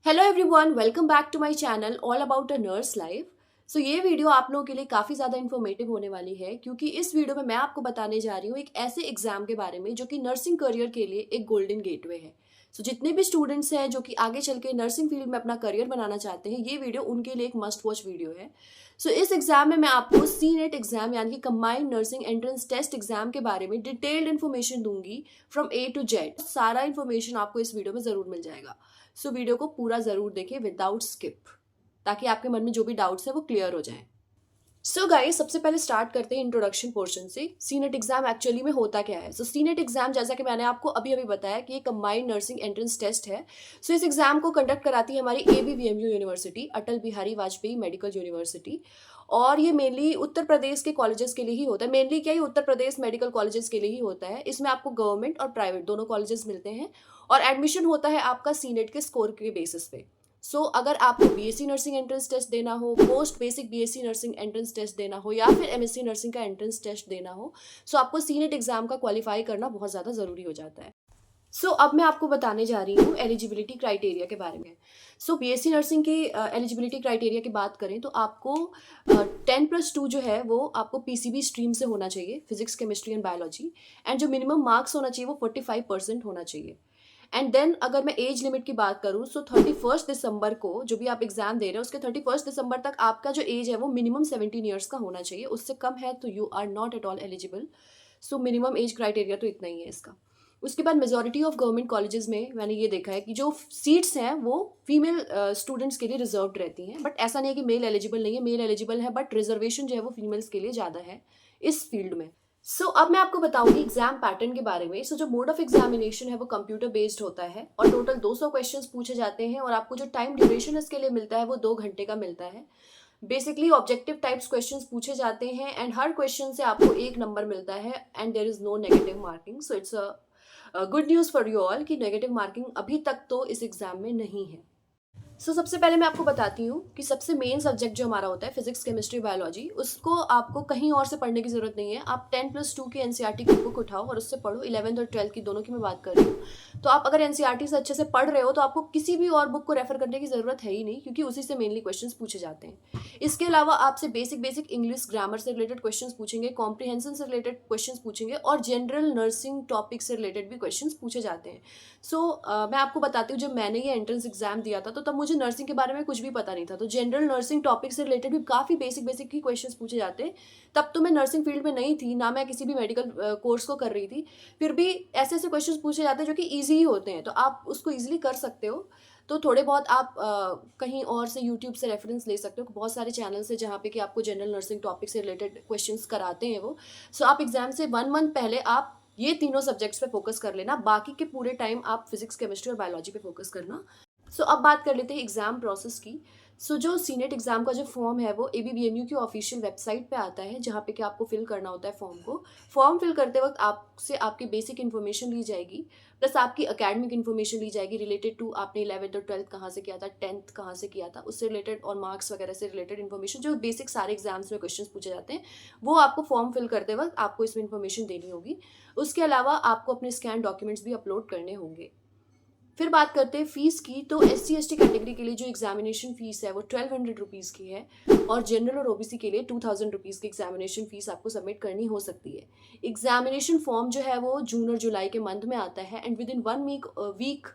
Hello everyone, welcome back to my channel all about a nurse life. So ये video आप लोगों के लिए काफ़ी ज़्यादा इन्फॉर्मेटिव होने वाली है क्योंकि इस वीडियो में मैं आपको बताने जा रही हूँ एक ऐसे एग्जाम के बारे में जो कि नर्सिंग करियर के लिए एक गोल्डन गेटवे है। सो जितने भी स्टूडेंट्स हैं जो कि आगे चल के नर्सिंग फील्ड में अपना करियर बनाना चाहते हैं, ये वीडियो उनके लिए एक मस्ट वॉच वीडियो है। सो इस एग्जाम में मैं आपको सी नेट एग्जाम यानी कि combined nursing entrance test exam के बारे में डिटेल्ड इन्फॉर्मेशन दूंगी फ्रॉम ए टू जेड। सारा इन्फॉर्मेशन आपको इस वीडियो में ज़रूर मिल जाएगा। सो वीडियो को पूरा जरूर देखें विदाउट स्किप, ताकि आपके मन में जो भी डाउट्स है वो क्लियर हो जाएं। सो गाइस, सबसे पहले स्टार्ट करते हैं इंट्रोडक्शन पोर्शन से। सीनेट एग्जाम एक्चुअली में होता क्या है? सो सीनेट एग्जाम, जैसा कि मैंने आपको अभी अभी बताया कि ये कंबाइंड नर्सिंग एंट्रेंस टेस्ट है। सो इस एग्जाम को कंडक्ट कराती है हमारी ABVMU university, Atal Bihari Vajpayee medical university. और ये मेनली उत्तर प्रदेश के कॉलेजेस के लिए ही होता है। मेनली क्या, ये उत्तर प्रदेश मेडिकल कॉलेजेस के लिए ही होता है। इसमें आपको गवर्नमेंट और प्राइवेट दोनों कॉलेजेस मिलते हैं और एडमिशन होता है आपका सीनेट के स्कोर के बेसिस पे। अगर आपको BSc नर्सिंग एंट्रेंस टेस्ट देना हो, post basic BSc nursing entrance test देना हो या फिर MSc नर्सिंग का एंट्रेंस टेस्ट देना हो, आपको सीनेट एग्जाम का क्वालिफाई करना बहुत ज़्यादा ज़रूरी हो जाता है। अब मैं आपको बताने जा रही हूँ एलिजिबिलिटी क्राइटेरिया के बारे में। BSc नर्सिंग की एलिजिबिलिटी क्राइटेरिया की बात करें तो आपको 10+2 जो है वो आपको PCB स्ट्रीम से होना चाहिए, physics chemistry and biology. And जो मिनिमम मार्क्स होना चाहिए वो 45% होना चाहिए। एंड देन अगर मैं एज लिमिट की बात करूँ, 31 दिसंबर को जो भी आप एग्जाम दे रहे हो उसके 31 दिसंबर तक आपका जो एज है वो मिनिमम 17 ईयर्स का होना चाहिए। उससे कम है तो you are not at all eligible. Minimum age criteria तो इतना ही है इसका। उसके बाद मेजॉरिटी ऑफ गवर्नमेंट कॉलेजेस में मैंने ये देखा है कि जो सीट्स हैं वो फीमेल स्टूडेंट्स के लिए रिजर्व्ड रहती हैं। बट ऐसा नहीं है कि मेल एलिजिबल नहीं है, मेल एलिजिबल है, बट रिजर्वेशन जो है वो फीमेल्स के लिए ज़्यादा है इस फील्ड में। अब मैं आपको बताऊंगी एग्जाम पैटर्न के बारे में। जो मोड ऑफ एग्जामिनेशन है वो कंप्यूटर बेस्ड होता है और टोटल 200 क्वेश्चंस पूछे जाते हैं और आपको जो टाइम ड्यूरेशन इसके लिए मिलता है वो 2 घंटे का मिलता है। बेसिकली ऑब्जेक्टिव टाइप्स क्वेश्चंस पूछे जाते हैं एंड हर क्वेश्चन से आपको 1 नंबर मिलता है and there is no negative marking. It's a good news for you all कि नेगेटिव मार्किंग अभी तक तो इस एग्जाम में नहीं है। सबसे पहले मैं आपको बताती हूँ कि सबसे मेन सब्जेक्ट जो हमारा होता है फिजिक्स केमिस्ट्री बायोलॉजी, उसको आपको कहीं और से पढ़ने की जरूरत नहीं है। आप 10+2 की NCERT की बुक उठाओ और उससे पढ़ो। 11th और 12th की दोनों की मैं बात कर रही हूँ। तो आप अगर NCERT से अच्छे से पढ़ रहे हो तो आपको किसी भी और बुक को रेफर करने की जरूरत है ही नहीं, क्योंकि उसी से मेनली क्वेश्चन पूछे जाते हैं। इसके अलावा आपसे बेसिक इंग्लिश ग्रामर से रिलेटेड क्वेश्चन पूछेंगे, कॉम्प्रिहेंशन से रिलेटेड क्वेश्चन पूछेंगे और जनरल नर्सिंग टॉपिक से रिलेटेड भी क्वेश्चन पूछे जाते हैं। मैं आपको बताती हूँ, जब मैंने ये एंट्रेंस एग्जाम दिया था तो तब मुझे नर्सिंग के बारे में कुछ भी पता नहीं था। तो जनरल नर्सिंग टॉपिक से रिलेटेड भी काफ़ी बेसिक ही क्वेश्चंस पूछे जाते हैं। तब तो मैं नर्सिंग फील्ड में नहीं थी, ना मैं किसी भी मेडिकल कोर्स को कर रही थी, फिर भी ऐसे ऐसे क्वेश्चंस पूछे जाते हैं जो कि ईजी ही होते हैं, तो आप उसको ईजिली कर सकते हो। तो थोड़े बहुत आप कहीं और से यूट्यूब से रेफरेंस ले सकते हो। बहुत सारे चैनल्स हैं जहाँ पे कि आपको जनरल नर्सिंग टॉपिक से रिलेटेड क्वेश्चंस कराते हैं वो। आप एग्जाम से 1 मंथ पहले आप ये तीनों सब्जेक्ट्स पे फोकस कर लेना, बाकी के पूरे टाइम आप फिजिक्स केमिस्ट्री और बायोलॉजी पे फोकस करना। अब बात कर लेते हैं एग्जाम प्रोसेस की। जो सीनेट एग्जाम का जो फॉर्म है वो ABVMU की ऑफिशियल वेबसाइट पे आता है, जहाँ पे कि आपको फिल करना होता है फॉर्म को। फॉर्म फिल करते वक्त आपसे आपकी बेसिक इन्फॉर्मेशन ली जाएगी, प्लस आपकी अकेडमिक इन्फॉर्मेशन ली जाएगी रिलेटेड टू आपने 11th और 12th कहाँ से किया था, 10th कहाँ से किया था, उससे रिलेटेड और मार्क्स वगैरह से रिलेटेड इन्फॉर्मेशन, जो बेसिक सारे एग्जाम्स में क्वेश्चन पूछे जाते हैं वो आपको फॉर्म फिल करते वक्त आपको इसमें इन्फॉर्मेशन देनी होगी। उसके अलावा आपको अपने स्कैन डॉक्यूमेंट्स भी अपलोड करने होंगे। फिर बात करते हैं फीस की। तो SC/ST कैटेगरी के लिए जो एग्जामिनेशन फीस है वो 1200 रुपीज़ की है और जनरल और OBC के लिए 2000 रुपीज़ की एग्जामिनेशन फीस आपको सबमिट करनी हो सकती है। एग्जामिनेशन फॉर्म जो है वो जून और जुलाई के मंथ में आता है and within 1 week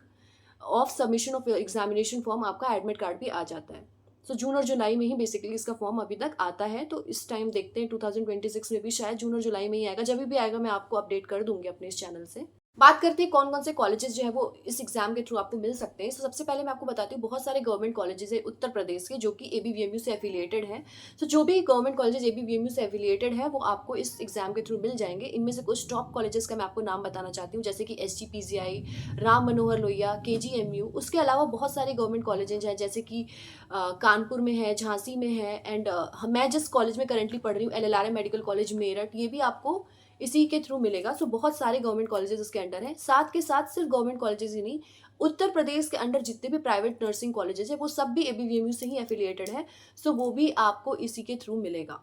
of submission of examination form आपका एडमिट कार्ड भी आ जाता है। जून और जुलाई में ही बेसिकली इसका फॉर्म अभी तक आता है। तो इस टाइम देखते हैं 2026 में भी शायद जून और जुलाई में ही आएगा। जब भी आएगा मैं आपको अपडेट कर दूंगी अपने इस चैनल से। बात करते हैं कौन कौन से कॉलेजेस जो है वो इस एग्जाम के थ्रू आपको मिल सकते हैं। सबसे पहले मैं आपको बताती हूँ, बहुत सारे गवर्नमेंट कॉलेजेस है उत्तर प्रदेश के जो कि ABVMU से एफिलिएटेड हैं। जो भी गवर्नमेंट कॉलेजेस ABVMU से एफिलिएटेड है वो आपको इस एग्जाम के थ्रू मिल जाएंगे। इनमें से कुछ टॉप कॉलेजेस का मैं आपको नाम बताना चाहती हूँ, जैसे कि SGPGI, राम मनोहर लोहिया, KGMU। उसके अलावा बहुत सारे गवर्नमेंट कॉलेजेस हैं, जैसे कि कानपुर में है, झांसी में है एंड मैं जिस कॉलेज में करंटली पढ़ रही हूँ LLRM मेडिकल कॉलेज मेरठ, ये भी आपको इसी के थ्रू मिलेगा। बहुत सारे गवर्नमेंट कॉलेजेस इसके अंडर हैं। साथ के साथ सिर्फ गवर्नमेंट कॉलेजेस ही नहीं, उत्तर प्रदेश के अंडर जितने भी प्राइवेट नर्सिंग कॉलेजेस हैं वो सब भी ABVMU से ही एफिलिएटेड है। वो भी आपको इसी के थ्रू मिलेगा,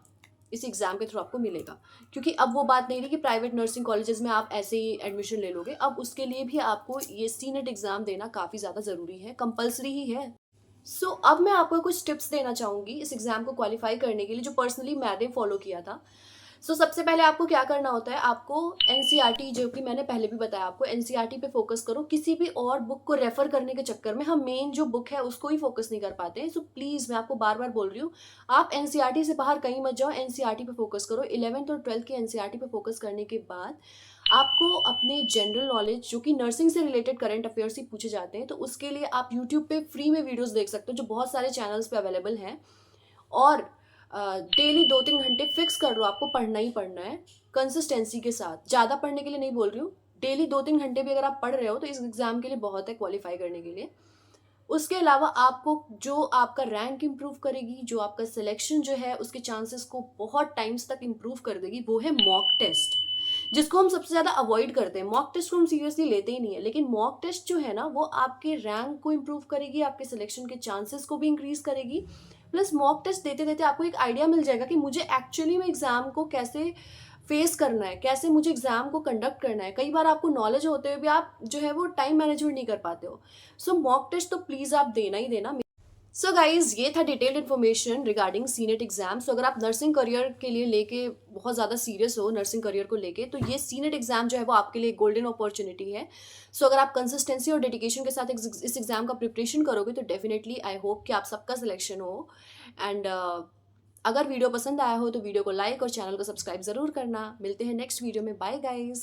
इस एग्जाम के थ्रू आपको मिलेगा। क्योंकि अब वो बात नहीं रही कि प्राइवेट नर्सिंग कॉलेजेस में आप ऐसे ही एडमिशन ले लोगे। अब उसके लिए भी आपको ये सीनेट एग्जाम देना काफ़ी ज़्यादा ज़रूरी है, कंपलसरी ही है। सो अब मैं आपको कुछ टिप्स देना चाहूँगी इस एग्ज़ाम को क्वालिफ़ाई करने के लिए, जो पर्सनली मैंने फ़ॉलो किया था। सबसे पहले आपको क्या करना होता है, आपको एनसीईआरटी, जो कि मैंने पहले भी बताया आपको, एनसीईआरटी पे फ़ोकस करो। किसी भी और बुक को रेफ़र करने के चक्कर में हम मेन जो बुक है उसको ही फ़ोकस नहीं कर पाते हैं। सो प्लीज़, मैं आपको बार-बार बोल रही हूँ, आप एनसीईआरटी से बाहर कहीं मत जाओ, एनसीईआरटी पे फ़ोकस करो। 11th और 12th की एनसीईआरटी पे फ़ोकस करने के बाद आपको अपने जनरल नॉलेज, जो कि नर्सिंग से रिलेटेड करंट अफेयर्स ही पूछे जाते हैं, तो उसके लिए आप यूट्यूब पे फ्री में वीडियोज़ देख सकते हो, जो बहुत सारे चैनल्स पे अवेलेबल हैं। और डेली 2-3 घंटे फिक्स कर लो, आपको पढ़ना ही पढ़ना है, कंसिस्टेंसी के साथ। ज़्यादा पढ़ने के लिए नहीं बोल रही हूँ, डेली 2-3 घंटे भी अगर आप पढ़ रहे हो, तो इस एग्ज़ाम के लिए बहुत है क्वालिफ़ाई करने के लिए। उसके अलावा आपको, जो आपका रैंक इम्प्रूव करेगी, जो आपका सिलेक्शन जो है उसके चांसेस को बहुत टाइम्स तक इम्प्रूव कर देगी, वो है मॉक टेस्ट, जिसको हम सबसे ज़्यादा अवॉइड करते हैं। मॉक टेस्ट को हम सीरियसली लेते ही नहीं है, लेकिन मॉक टेस्ट जो है ना, वो आपके रैंक को इम्प्रूव करेगी, आपके सिलेक्शन के चांसेस को भी इंक्रीज करेगी। प्लस मॉक टेस्ट देते देते आपको एक आइडिया मिल जाएगा कि मुझे एक्चुअली में एग्जाम को कैसे फेस करना है, कैसे मुझे एग्जाम को कंडक्ट करना है। कई बार आपको नॉलेज होते हुए भी आप जो है वो टाइम मैनेजमेंट नहीं कर पाते हो। मॉक टेस्ट तो प्लीज़ आप देना ही देना। गाइज, ये था detailed information regarding senate exam. अगर आप नर्सिंग करियर के लिए लेके बहुत ज़्यादा सीरियस हो, नर्सिंग करियर को लेके, तो ये सीनेट एग्जाम जो है वो आपके लिए गोल्डन अपॉर्चुनिटी है। अगर आप कंसिस्टेंसी और डेडिकेशन के साथ इस एग्जाम का प्रिपरेशन करोगे, तो डेफिनेटली आई होप कि आप सबका सिलेक्शन हो। एंड अगर वीडियो पसंद आया हो तो वीडियो को लाइक और चैनल को सब्सक्राइब ज़रूर करना। मिलते हैं नेक्स्ट वीडियो में। Bye guys.